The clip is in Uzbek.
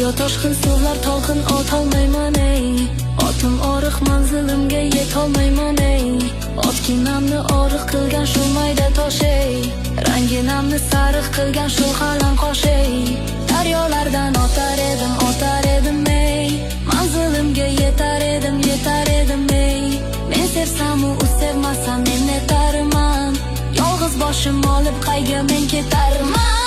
Daryo toshqin suvlar to'lqin o'tolmayman ey. Otim oriq manzilimga yetolmayman ey. Otginamni oriq qilgan shu mayda tosh ey. Ranginamni sariq qilgan shu qalam qosh ey. Daryolardan o'tar edim ey. Manzilimga yetar edim ey. Men sevsam u sevmasam men netarman. Yolg'iz boshim olib qayga men ketarman.